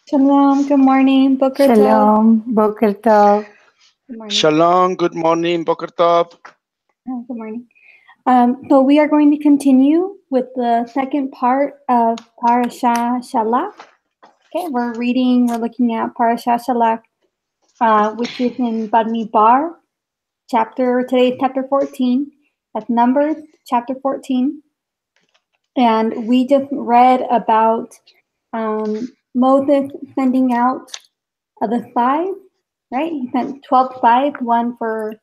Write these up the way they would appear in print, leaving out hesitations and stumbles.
Shalom, good morning, Boker Tov. Shalom, Boker Tov. Good morning. Shalom, good morning, Boker Tov. Good morning. So we are going to continue with the second part of Parshah Shalach. Okay, we're looking at Parshah Shalach, which is in Bamidbar, today's chapter 14. That's Numbers, chapter 14. And we just read about Moses sending out the spies, right? He sent 12 spies, one for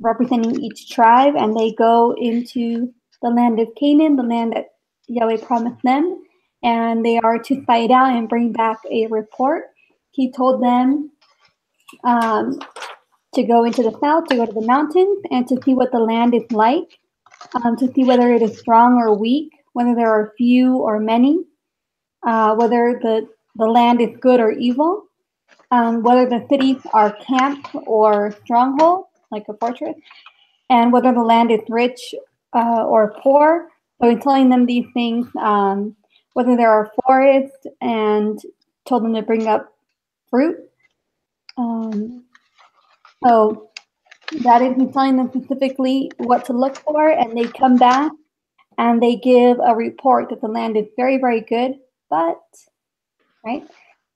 representing each tribe, and they go into the land of Canaan, the land that Yahweh promised them, and they are to spy it out and bring back a report. He told them to go into the south, to go to the mountains, and to see what the land is like, to see whether it is strong or weak, whether there are few or many, whether the land is good or evil, whether the cities are camp or stronghold, like a fortress, and whether the land is rich or poor. So he's telling them these things, whether there are forests, and told them to bring up fruit. So that is, he's telling them specifically what to look for, and they come back and they give a report that the land is very, very good, but, right?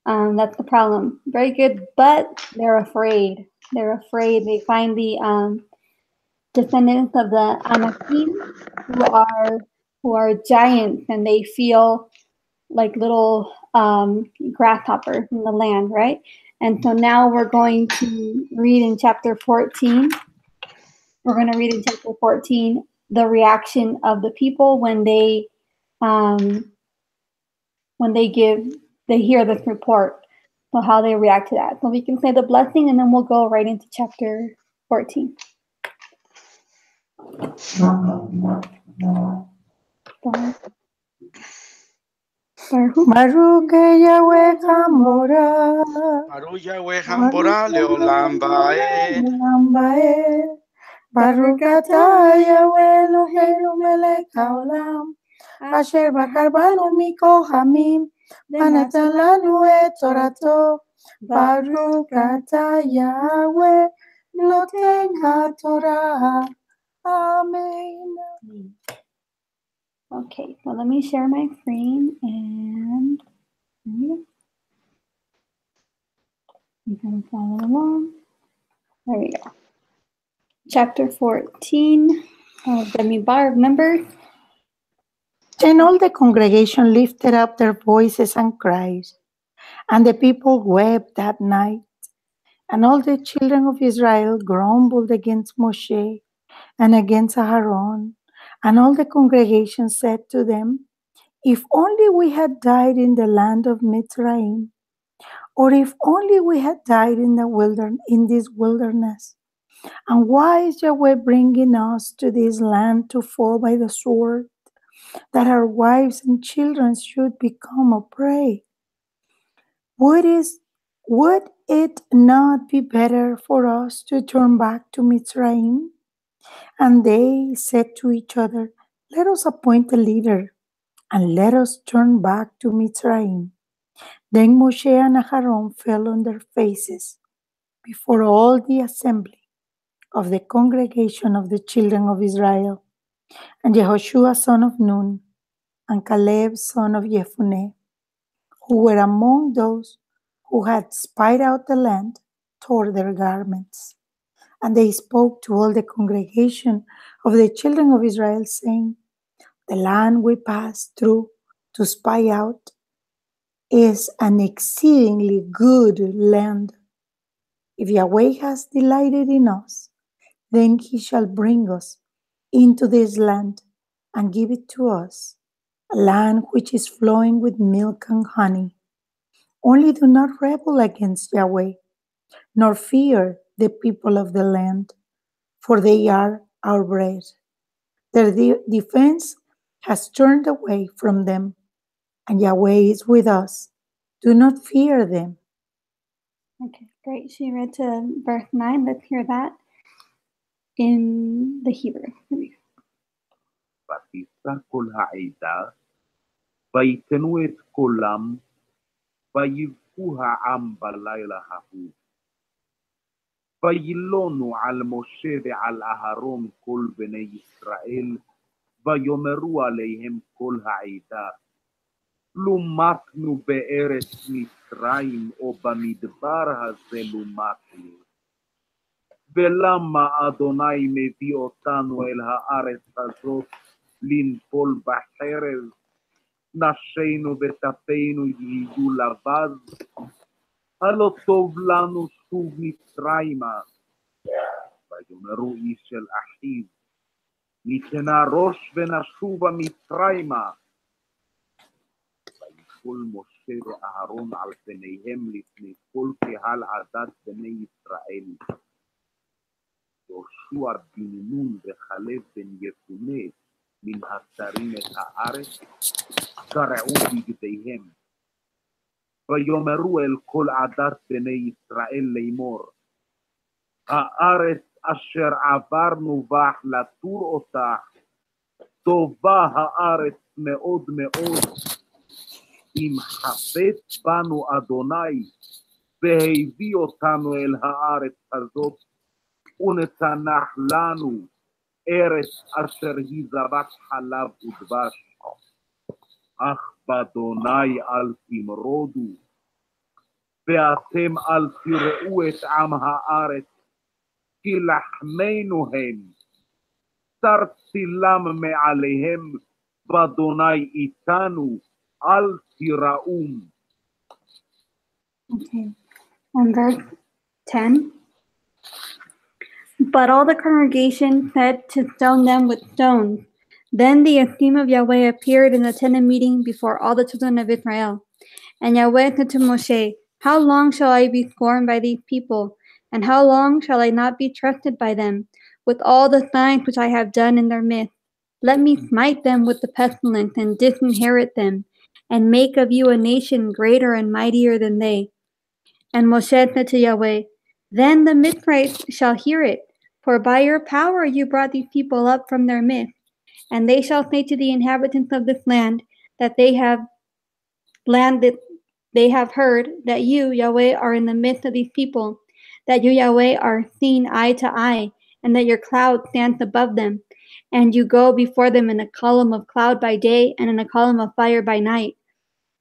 That's the problem. Very good, but they're afraid. They're afraid. They find the descendants of the Anakim who are giants, and they feel like little grasshoppers in the land, right? And so now we're going to read in chapter 14. We're going to read in chapter 14 the reaction of the people when they hear this report. So how they react to that. So we can say the blessing, and then we'll go right into chapter 14. Baruch Yahweh Hamora. Baruch Yahweh Hambora Leolam Bae. Baruch Atah Yahweh Eloheinu melech haolam. Asher בחר בנו מכוכבים ונתן לנו את תורתו. ברוך אתה יהוה נותן התורה. Amen. Okay, so let me share my screen, and you can follow along. There we go. Chapter 14 of Bamidbar, Numbers. Then all the congregation lifted up their voices and cried, and the people wept that night. And all the children of Israel grumbled against Moshe and against Aaron. And all the congregation said to them, if only we had died in the land of Mitzrayim, or if only we had died in this wilderness. And why is Yahweh bringing us to this land to fall by the sword, that our wives and children should become a prey? Would it not be better for us to turn back to Mitzrayim? And they said to each other, let us appoint a leader, and let us turn back to Mitzrayim. Then Moshe and Aaron fell on their faces before all the assembly of the congregation of the children of Israel. And Yehoshua son of Nun, and Caleb son of Jephunneh, who were among those who had spied out the land, tore their garments. And they spoke to all the congregation of the children of Israel, saying, the land we passed through to spy out is an exceedingly good land. If Yahweh has delighted in us, then he shall bring us into this land and give it to us, a land which is flowing with milk and honey. Only do not rebel against Yahweh, nor fear the people of the land, for they are our bread. Their defense has turned away from them, and Yahweh is with us. Do not fear them. Okay, great. She read to verse 9. Let's hear that in the Hebrew. ותפרח כל העדה, ויתנו את קולם, ויבכו ויבכו העם בלילה ההוא. וילונו על משה ועל אהרון כל בני ישראל, ויאמרו עליהם כל העדה, לו מתנו בארץ מצרים, או במדבר הזה לו מתנו. ולמה אדוני מביא אותנו אל הארץ הזאת, לנפול בחרב, נשינו וטפינו יהיו לבז? הלא טוב לנו שוב מצרימה. ויאמרו איש אל אחיו, ניתנה ראש ונשובה מצרימה. ויפול משה ואהרון על פניהם לפני כל קהל עדת בני ישראל. יהושע בן נון וכלב בן יפונה מן השרים את הארץ, קרעו בגדיהם. ויאמרו אל כל עדת בני ישראל לאמור, הארץ אשר עברנו בך לתור אותה, טובה הארץ מאוד מאוד. אם חפץ בנו אדוני, והביא אותנו אל הארץ הזאת, ונתנח לנו ארץ אשר היא זבת חלב ודבש. אך באדוני אל תמרודו, ואתם אל תראו את עם הארץ, כי לחמנו הם. תרצילם מעליהם, באדוני איתנו, אל תיראום. Okay. And verse 10. But all the congregation said to stone them with stones. Then the esteem of Yahweh appeared in the tent of meeting before all the children of Israel. And Yahweh said to Moshe, how long shall I be scorned by these people? And how long shall I not be trusted by them, with all the signs which I have done in their midst? Let me smite them with the pestilence, and disinherit them, and make of you a nation greater and mightier than they. And Moshe said to Yahweh, then the Mithrites shall hear it, for by your power you brought these people up from their midst. And they shall say to the inhabitants of this land that they have heard that you, Yahweh, are in the midst of these people, that you, Yahweh, are seen eye to eye, and that your cloud stands above them, and you go before them in a column of cloud by day and in a column of fire by night.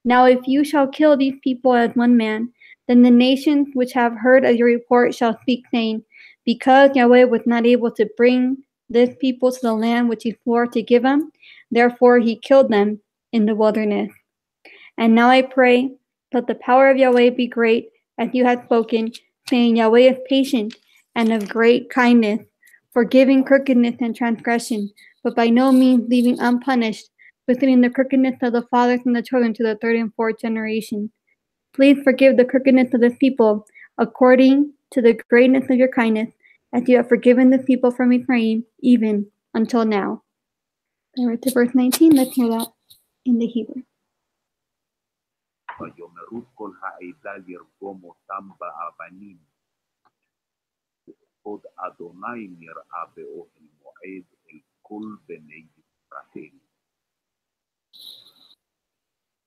Now if you shall kill these people as one man, then the nations which have heard of your report shall speak, saying, because Yahweh was not able to bring this people to the land which he swore to give them, therefore he killed them in the wilderness. And now I pray, let the power of Yahweh be great, as you have spoken, saying, Yahweh is patient and of great kindness, forgiving crookedness and transgression, but by no means leaving unpunished, visiting the crookedness of the fathers and the children to the third and fourth generation. Please forgive the crookedness of this people, according to the greatness of your kindness, as you have forgiven the people from Ephraim, even until now. Then we're to verse 19. Let's hear that in the Hebrew. ויאמרו כל העדה לרגום אותם באבנים. וכבוד אדוני נראה באוהל מועד אל כל בני ישראל.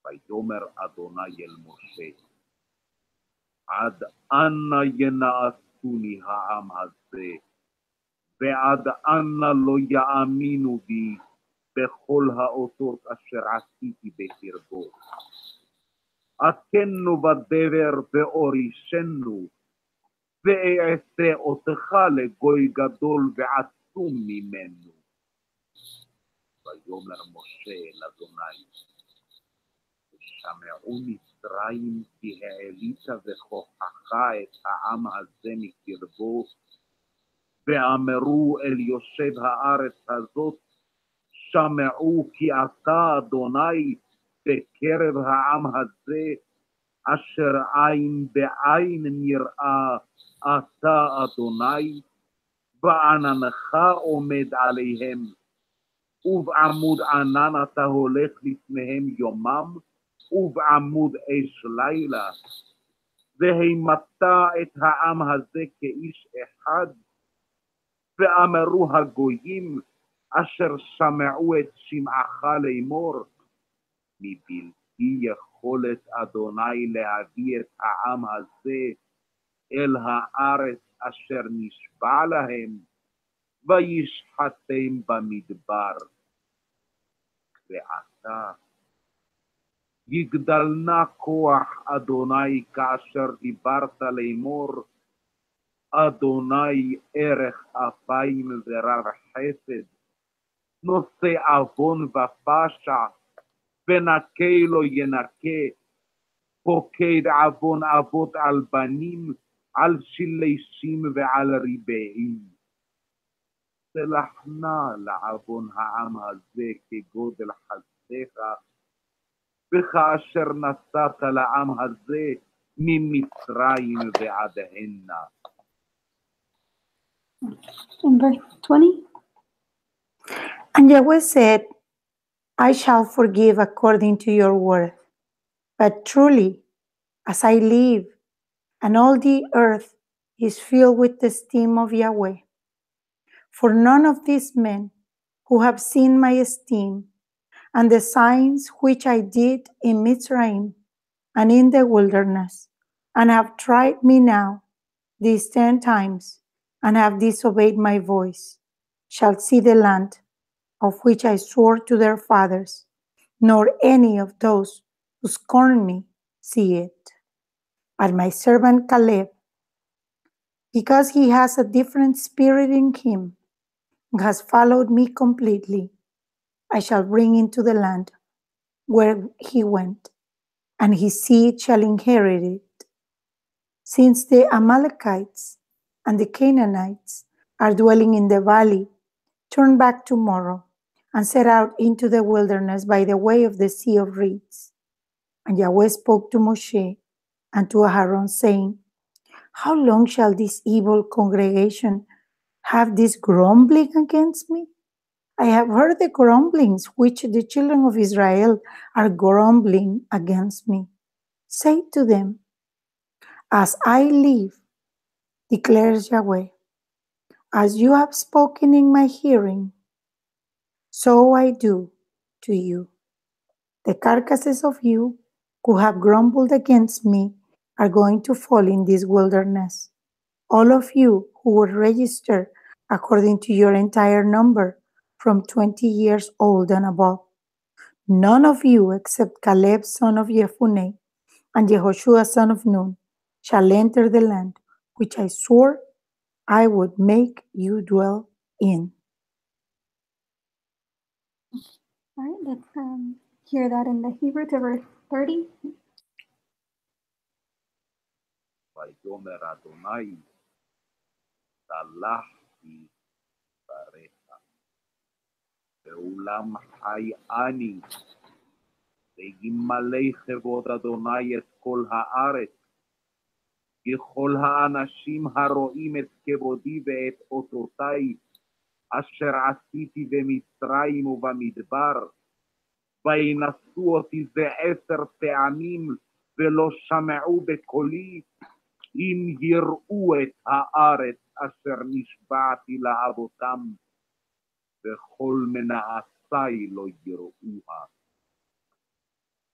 ויאמר אדוני אל משה, עד אנה ינאסוני העם הזה, ועד אנה לא יאמינו בי בכל האותות אשר עשיתי בקרבו. עתנו בדבר ואורישנו, ואעשה אותך לגוי גדול ועצום ממנו. ויאמר משה אל אדוני, שמעו מצרים כי העלית וכוחך את העם הזה מקרבו, ואמרו אל יושב הארץ הזאת, שמעו כי אתה אדוני בקרב העם הזה, אשר עין בעין נראה אתה אדוני, ועננך עומד עליהם, ובעמוד ענן אתה הולך לפניהם יומם, ובעמוד אש לילה, והימת את העם הזה כאיש אחד, ואמרו הגויים אשר שמעו את שמעך לאמור, מבלתי היא יכולת אדוני להביא את העם הזה אל הארץ אשר נשבע להם, וישחטם במדבר. ועתה יגדל נא כוח אדוני כאשר דיברת לאמור, אדוני ערך אפיים ורב חסד, נושא עוון ופשע, ונקה לא ינקה, פוקד עוון אבות על בנים, על שלישים ועל ריבעים. סלח נא לעוון העם הזה כגודל חסדך, וכאשר נשאת לעם הזה ממצרים ועד הנה. In verse 20, And Yahweh said, I shall forgive according to your word. But truly, as I live, and all the earth is filled with the esteem of Yahweh. For none of these men who have seen my esteem and the signs which I did in Mitzrayim and in the wilderness, and have tried me now these 10 times, and have disobeyed my voice, shall see the land of which I swore to their fathers, nor any of those who scorn me see it. But my servant Caleb, because he has a different spirit in him, and has followed me completely, I shall bring into the land where he went, and his seed shall inherit it. Since the Amalekites and the Canaanites are dwelling in the valley, turn back tomorrow and set out into the wilderness by the way of the Sea of Reeds. And Yahweh spoke to Moshe and to Aaron, saying, How long shall this evil congregation have this grumbling against me? I have heard the grumblings which the children of Israel are grumbling against me. Say to them, As I live, declares Yahweh, as you have spoken in my hearing, so I do to you. The carcasses of you who have grumbled against me are going to fall in this wilderness. All of you who were registered according to your entire number, from 20 years old and above. None of you except Caleb son of Jephunneh and Yehoshua son of Nun shall enter the land which I swore I would make you dwell in. all right, let's hear that in the Hebrew to verse 30. ויאמר אדוני, סלחתי בריך, ואולם חי אני, וימלא כבוד אדוני את כל הארץ, כי כל האנשים הרואים את כבודי ואת אותותי, אשר עשיתי במצרים ובמדבר, וינשאו אותי זה 10 פעמים, ולא שמעו בקולי, אם יראו את הארץ אשר נשבעתי לאבותם, וכל מנעשי לא יראוה.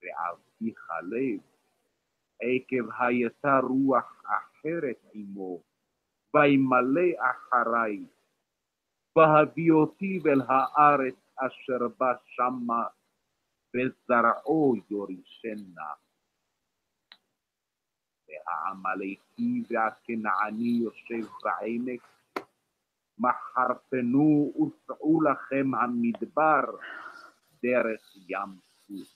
ועבדי חלב, עקב הייתה רוח אחרת עמו, וימלא אחרי, והביא אותי אל הארץ אשר בא שמה, וזרעו יורישנה. והעמלקי והכנעני יושב בעמק, מחרפנו וסעו לכם המדבר דרך ים סוף.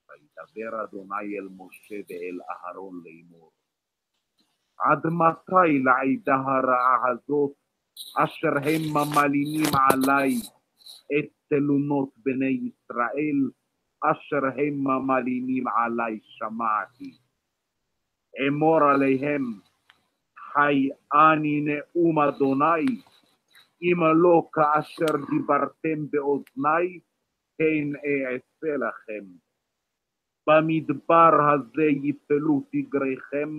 וידבר אדוני אל משה ואל אהרון לאמור, עד מתי לעדה הרעה הזאת, אשר הם מלינים עלי את תלונות בני ישראל, אשר הם מלינים עלי שמעתי. אמור עליהם, חי אני נאום אדוני, אם לא כאשר דיברתם באוזני, כן אעשה לכם. במדבר הזה יפלו תגריכם,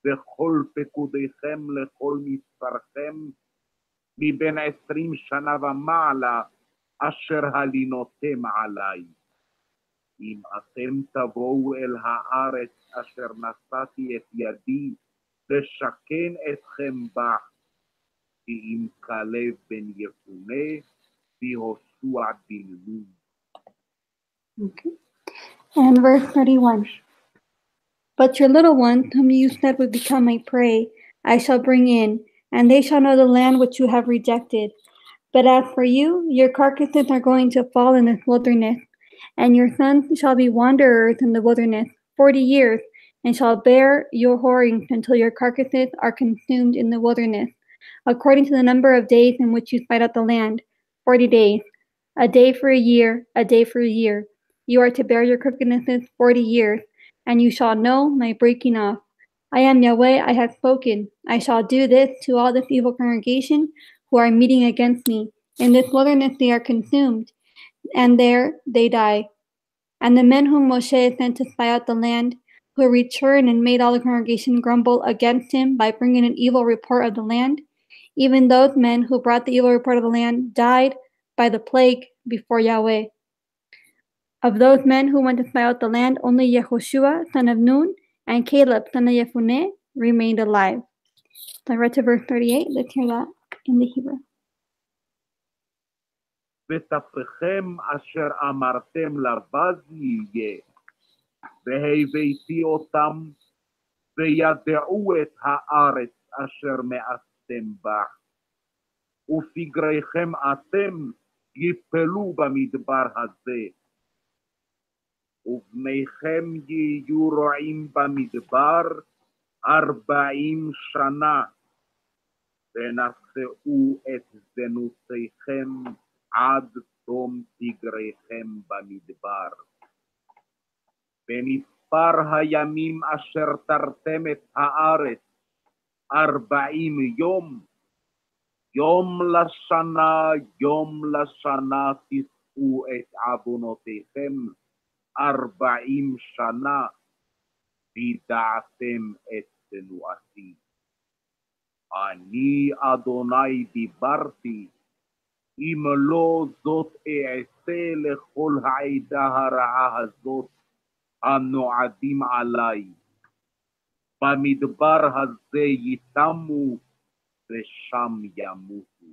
וכל פקודיכם לכל מספרכם, מבין 20 שנה ומעלה, אשר הלינותם עלי. אם אתם תבואו אל הארץ אשר נשאתי את ידי לשכן אתכם בה, כי אם כלב בן יפונה ויהושע בן נון. Okay. And verse 31. But your little ones, whom you said would become my prey, I shall bring in, and they shall know the land which you have rejected. But as for you, your carcasses are going to fall in this wilderness, and your sons shall be wanderers in the wilderness 40 years, and shall bear your whorings until your carcasses are consumed in the wilderness, according to the number of days in which you spied out the land, 40 days, a day for a year, a day for a year. You are to bear your crookednesses 40 years, and you shall know my breaking off. I am Yahweh, I have spoken. I shall do this to all this evil congregation who are meeting against me. In this wilderness they are consumed, and there they die. And the men whom Moshe sent to spy out the land, who returned and made all the congregation grumble against him by bringing an evil report of the land, even those men who brought the evil report of the land died by the plague before Yahweh. Of those men who went to spy out the land, only Yehoshua, son of Nun, and Caleb, son of Yefuneh, remained alive. So I read to verse 38. Let's hear that in the Hebrew. ותפכם אשר אמרתם לבז יהיה, והבאתי אותם, וידעו את הארץ אשר מאסתם בה, ופגריכם אתם יפלו במדבר הזה, ובניכם יהיו רועים במדבר 40 שנה, ונשאו את זנותיכם עד תום פגריכם במדבר. במספר הימים אשר תרתם את הארץ 40 יום, יום לשנה תישאו את עוונותיכם 40 שנה, וידעתם את תנועתי. אני אדוני דיברתי, אם לא זאת אעשה לכל העדה הרעה הזאת הנועדים עליי. במדבר הזה יתמו ושם ימותו.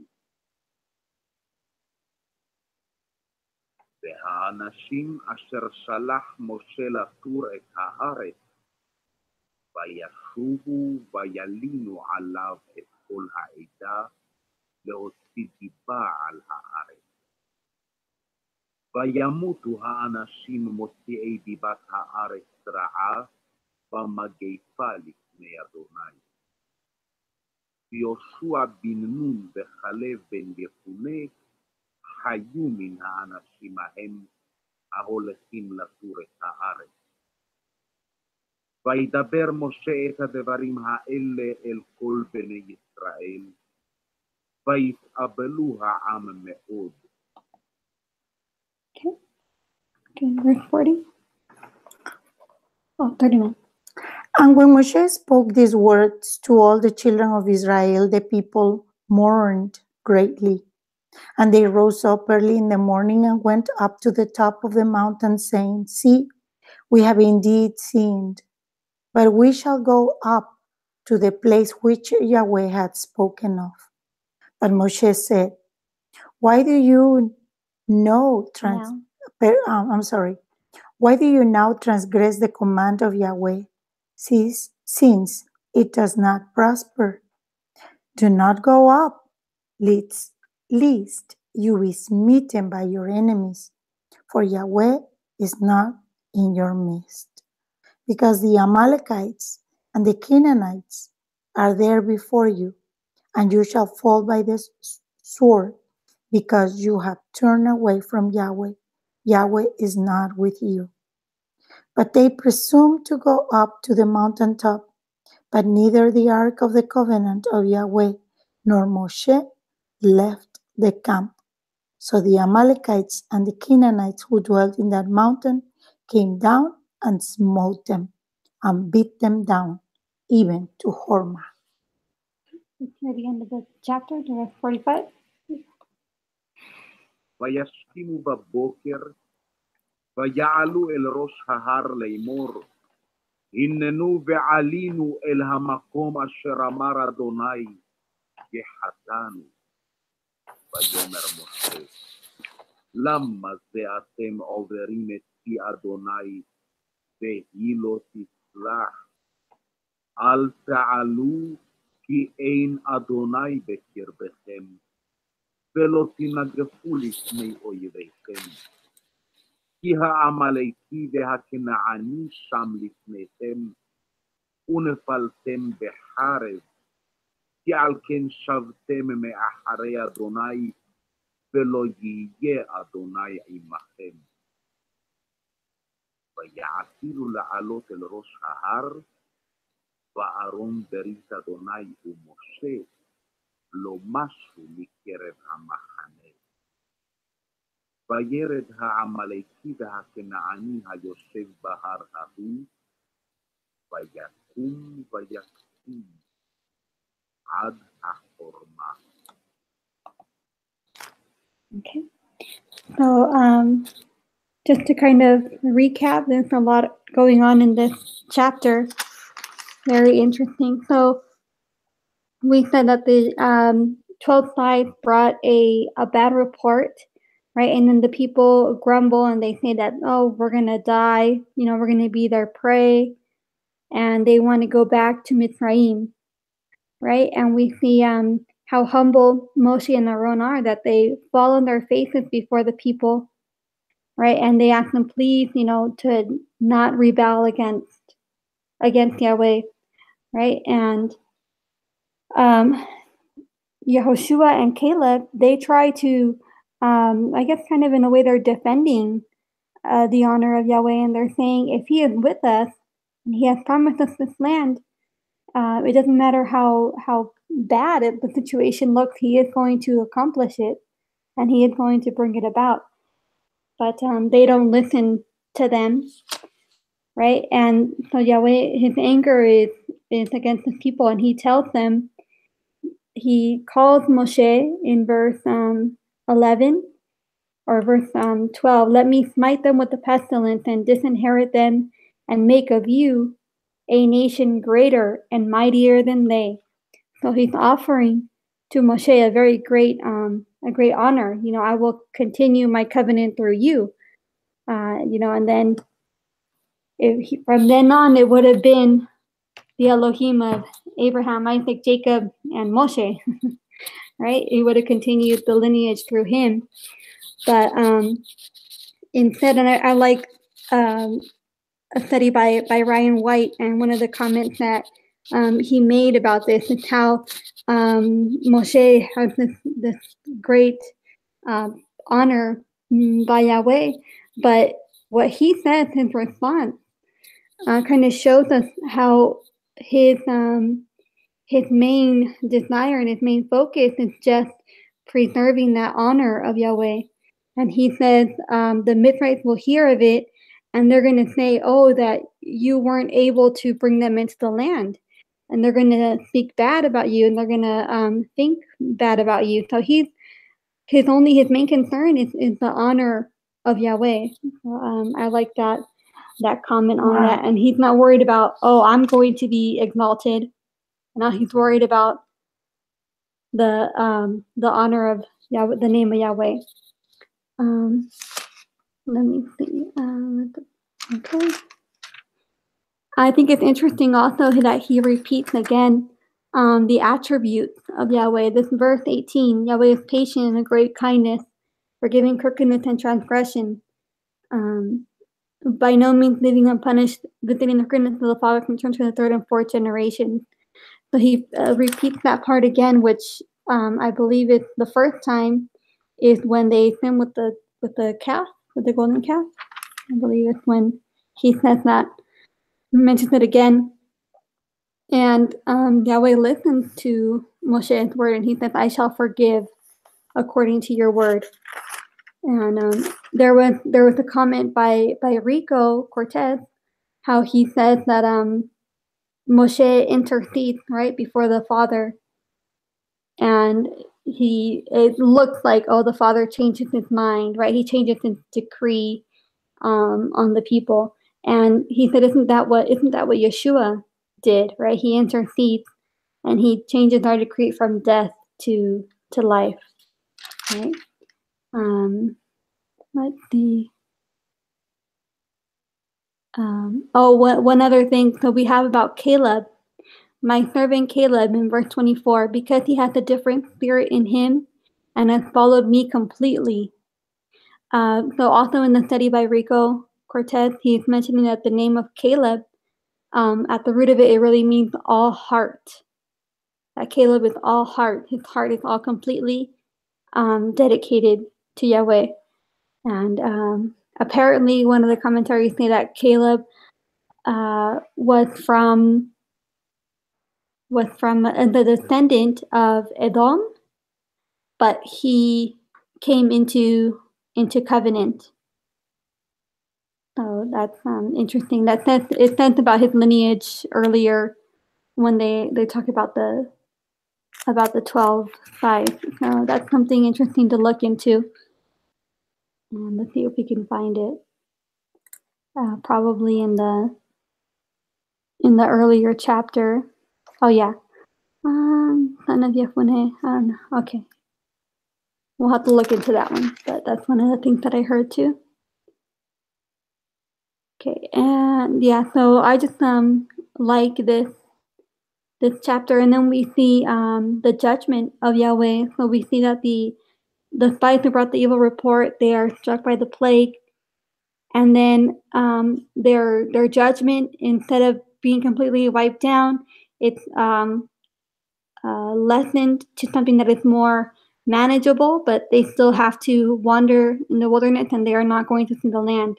והאנשים אשר שלח משה לתור את הארץ, וישובו וילינו עליו את כל העדה, להוציא דיבה על הארץ. וימותו האנשים מוציאי דיבת הארץ רעה, במגפה לפני אדוני. ויהושע בן נון וכלב בן יפונה, חיו מן האנשים ההם ההולכים לתור את הארץ. וידבר משה את הדברים האלה אל כל בני ישראל, ויתאבלו העם מאוד. Okay, verse 40. Oh, 39. And when Moshe spoke these words to all the children of Israel, the people mourned greatly. And they rose up early in the morning and went up to the top of the mountain, saying, See, we have indeed sinned, but we shall go up to the place which Yahweh had spoken of. But Moshe said, Why do you Why do you now transgress the command of Yahweh, since it does not prosper? Do not go up, lest you be smitten by your enemies, for Yahweh is not in your midst. Because the Amalekites and the Canaanites are there before you, and you shall fall by the sword, because you have turned away from Yahweh. Yahweh is not with you. But they presumed to go up to the mountaintop, but neither the ark of the covenant of Yahweh nor Moshe left the camp. So the Amalekites and the Canaanites who dwelt in that mountain came down and smote them and beat them down, even to Hormah. Let's hear the end of the chapter, to verse 45. וישכימו בבוקר, ויעלו אל ראש ההר לאמור, הננו ועלינו אל המקום אשר אמר אדוני, יחתנו. ויאמר משה, למה זה אתם עוברים את פי אדוני, והיא לא תסלח? אל תעלו, כי אין אדוני בקרבכם, ולא תנגפו לפני אויביכם. כי העמלקי והכנעני שם לפניכם, ונפלתם בחרב, כי על כן שבתם מאחרי אדוני, ולא יהיה אדוני עמכם. ויעתילו לעלות אל ראש ההר, וארון ברית אדוני ומשה לא משו מקרב המחנה. וירד העמלקי והכנעני היושב בהר ההוא, ויקום ויקום עד החורמה. Okay. So, just to kind of recap, there's a lot going on in this chapter. Very interesting. So, we said that the 12 sides brought a bad report, right? And then the people grumble and they say that, oh, we're going to die. You know, we're going to be their prey. And they want to go back to Mitzrayim, right? And we see how humble Moshe and Aaron are, that they fall on their faces before the people, right? And they ask them, please, you know, to not rebel against Yahweh, right? And Yehoshua and Caleb, they try to, I guess kind of in a way they're defending the honor of Yahweh, and they're saying, if he is with us, and he has promised us this land, it doesn't matter how bad the situation looks, he is going to accomplish it, and he is going to bring it about. But they don't listen to them, right? And so Yahweh, his anger is against his people, and he tells them, he calls Moshe in verse 11 or verse 12, let me smite them with the pestilence and disinherit them and make of you a nation greater and mightier than they. So he's offering to Moshe a very great honor. You know, I will continue my covenant through you. You know, and then from then on, it would have been the Elohim of Abraham, Isaac, Jacob, and Moshe, right? He would have continued the lineage through him. But instead, and I like a study by Ryan White, and one of the comments that he made about this is how Moshe has this great honor by Yahweh, but what he says, his response, kind of shows us how his main desire and his main focus is just preserving that honor of Yahweh. And he says the Mithrites will hear of it, and they're going to say, oh, that you weren't able to bring them into the land. And they're going to speak bad about you, and they're going to think bad about you. So his main concern is the honor of Yahweh. So, I like that comment on that. And he's not worried about, oh, I'm going to be exalted. Now he's worried about the honor of Yahweh, the name of Yahweh. Let me see. Okay. I think it's interesting also that he repeats again the attributes of Yahweh. This verse 18, Yahweh is patient and a great kindness, forgiving crookedness and transgression. By no means leaving unpunished, visiting the crookedness of the father from turn to the third and fourth generation. So he repeats that part again, which I believe is the first time is when they sin with the calf, with the golden calf. I believe it's when he says that, mentions it again. And Yahweh listens to Moshe's word, and he says, I shall forgive according to your word. And there was a comment by Rico Cortez, how he says that Moshe intercedes right before the Father, and it looks like, oh, the Father changes his mind, right? He changes his decree on the people. And he said, isn't that what Yeshua did, right? He intercedes and he changes our decree from death to life, right? Let's see. One other thing. So we have about Caleb, my servant Caleb, in verse 24, because he has a different spirit in him and has followed me completely. So also in the study by Rico Cortez, he's mentioning that the name of Caleb, at the root of it, it really means all heart. That Caleb is all heart. His heart is all completely dedicated to Yahweh. And apparently one of the commentaries say that Caleb was from the descendant of Edom, but he came into covenant. So that's interesting. It says about his lineage earlier when they talk about the 12 tribes. So that's something interesting to look into. Let's see if we can find it. Probably in the earlier chapter. Oh yeah. Son of Yefuneh. Okay. We'll have to look into that one, but that's one of the things that I heard too. Okay, and yeah, so I just like this chapter, and then we see the judgment of Yahweh. So we see that the spies who brought the evil report, they are struck by the plague, and then their judgment, instead of being completely wiped down, it's lessened to something that is more manageable, but they still have to wander in the wilderness, and they are not going to see the land.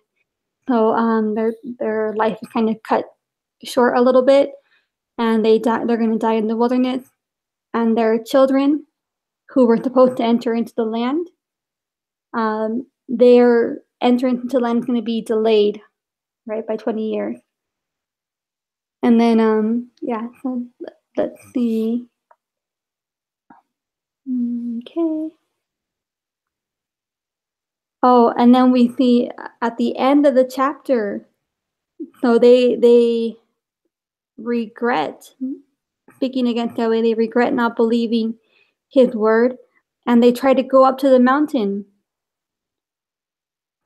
So their life is kind of cut short a little bit, and they're going to die in the wilderness, and their children who were supposed to enter into the land, their entrance into the land is going to be delayed, right, by 20 years. And then yeah, so let's see. Okay. Oh, and then we see at the end of the chapter, so they regret speaking against Yahweh. They regret not believing his word, and they try to go up to the mountain.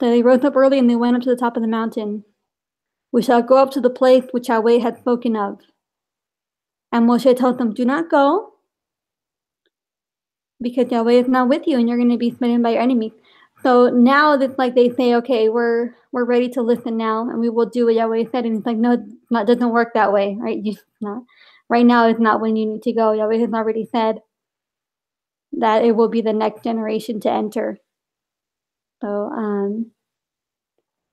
So they rose up early and they went up to the top of the mountain. We shall go up to the place which Yahweh had spoken of. And Moshe told them, do not go, because Yahweh is not with you, and you're going to be smitten by your enemies. So now it's like they say, okay, we're ready to listen now, and we will do what Yahweh said. And it's like, no, it doesn't work that way, right? Right now is not when you need to go. Yahweh has already said that it will be the next generation to enter. So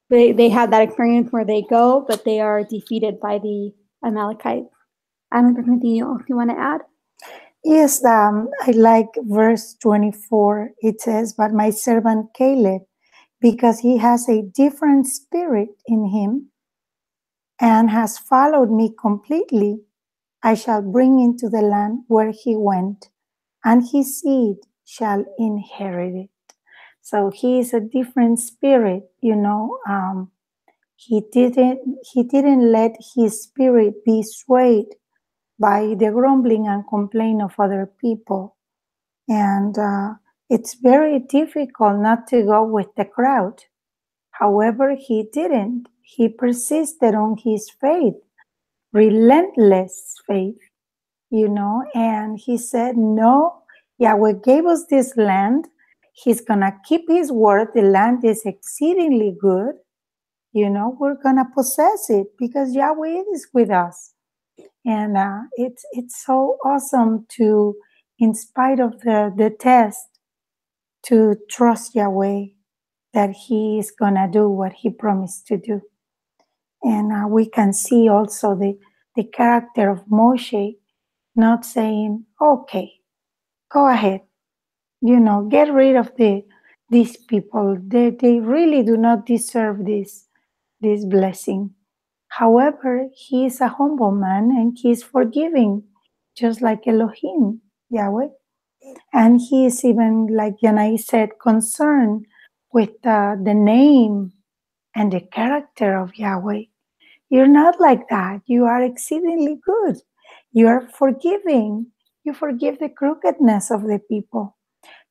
they have that experience where they go, but they are defeated by the Amalekites. I don't know if there's anything else you want to add? Yes, I like verse 24. It says, but my servant Caleb, because he has a different spirit in him and has followed me completely, I shall bring into the land where he went, and his seed shall inherit it. So he is a different spirit, you know. He didn't let his spirit be swayed by the grumbling and complaint of other people. And it's very difficult not to go with the crowd. However, he didn't. He persisted on his faith, relentless faith, you know, and he said, no, Yahweh gave us this land. He's going to keep his word. The land is exceedingly good. You know, we're going to possess it because Yahweh is with us. And it's so awesome to, in spite of the test, to trust Yahweh that he is going to do what he promised to do. And we can see also the character of Moshe not saying, okay, go ahead, you know, get rid of these people. They really do not deserve this blessing. However, he is a humble man and he is forgiving, just like Elohim, Yahweh. And he is even, like Yanai said, concerned with the name and the character of Yahweh. You're not like that. You are exceedingly good. You are forgiving. You forgive the crookedness of the people.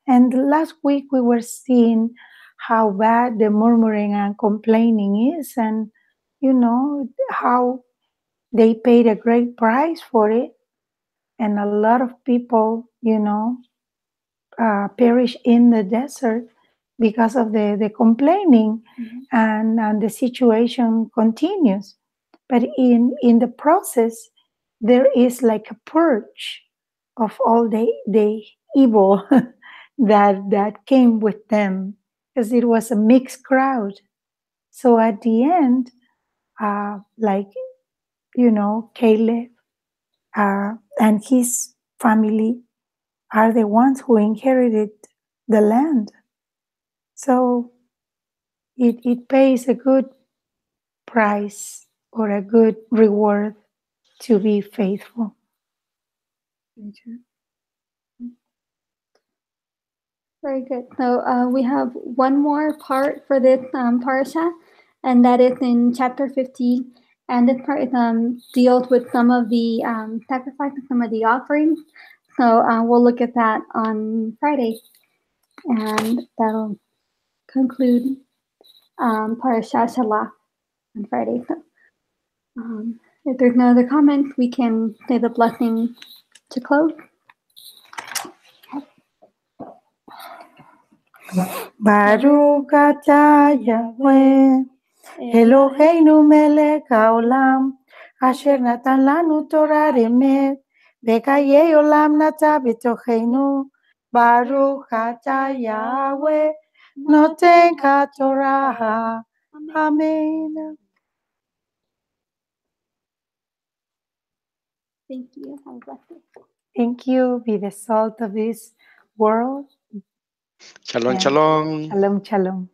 And last week we were seeing how bad the murmuring and complaining is, and how they paid a great price for it. And a lot of people, perish in the desert because of the complaining, and the situation continues. But in the process, there is like a purge of all the evil that came with them, because it was a mixed crowd. So at the end, Caleb and his family are the ones who inherited the land. So it pays a good price or a good reward to be faithful. Very good. So we have one more part for this parasha, and that is in chapter 15. And this part deals with some of the sacrifices, some of the offerings. So we'll look at that on Friday, and that'll conclude Parshah Shalach on Friday. So if there's no other comments, we can say the blessing to close. Baruch atah Yahweh, Eloheinu melech haolam, asher natan lanu Torah emet, v'chayei olam nata b'tocheinu. Baruch atah Yahweh, noten haTorah. Amen. Thank you. Have a blessed day. Thank you. Be the salt of this world. Shalom, shalom. Shalom, shalom.